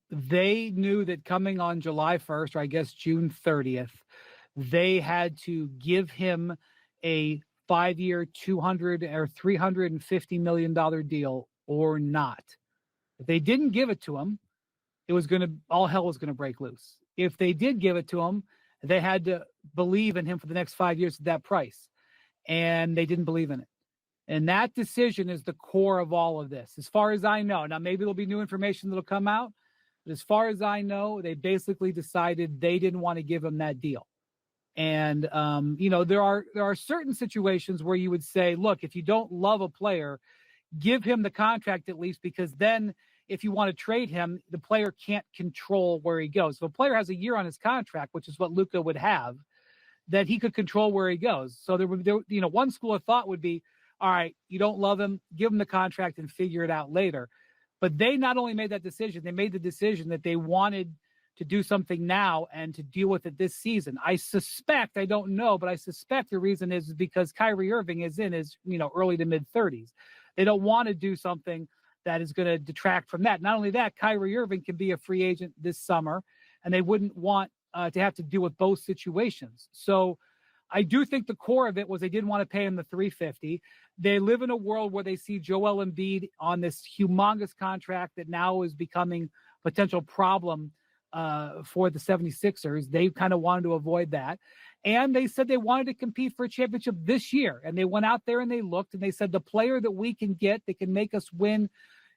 They knew that coming on July 1st, or I guess June 30th, they had to give him a 5-year, 200 or $350 million deal or not. If they didn't give it to him, all hell was going to break loose. If they did give it to him, they had to believe in him for the next 5 years at that price. And they didn't believe in it. And that decision is the core of all of this. As far as I know, now maybe there'll be new information that'll come out, but as far as I know, they basically decided they didn't want to give him that deal. And there are certain situations where you would say, look, if you don't love a player, give him the contract at least, because then if you want to trade him, the player can't control where he goes. If a player has a year on his contract, which is what Luka would have, that he could control where he goes. So one school of thought would be, all right, you don't love him, give him the contract and figure it out later. But they not only made that decision, they made the decision that they wanted to do something now and to deal with it this season. I don't know, but I suspect the reason is because Kyrie Irving is in his, early to mid 30s. They don't want to do something that is going to detract from that. Not only that, Kyrie Irving can be a free agent this summer, and they wouldn't want to have to deal with both situations. So I do think the core of it was they didn't want to pay him the $350. They live in a world where they see Joel Embiid on this humongous contract that now is becoming a potential problem for the 76ers. They kind of wanted to avoid that. And they said they wanted to compete for a championship this year. And they went out there and they looked and they said the player that we can get that can make us win,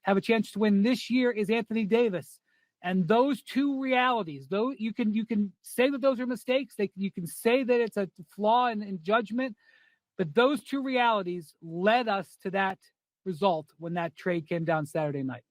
have a chance to win this year is Anthony Davis. And those two realities, though you can say that those are mistakes, you can say that it's a flaw in judgment, but those two realities led us to that result when that trade came down Saturday night.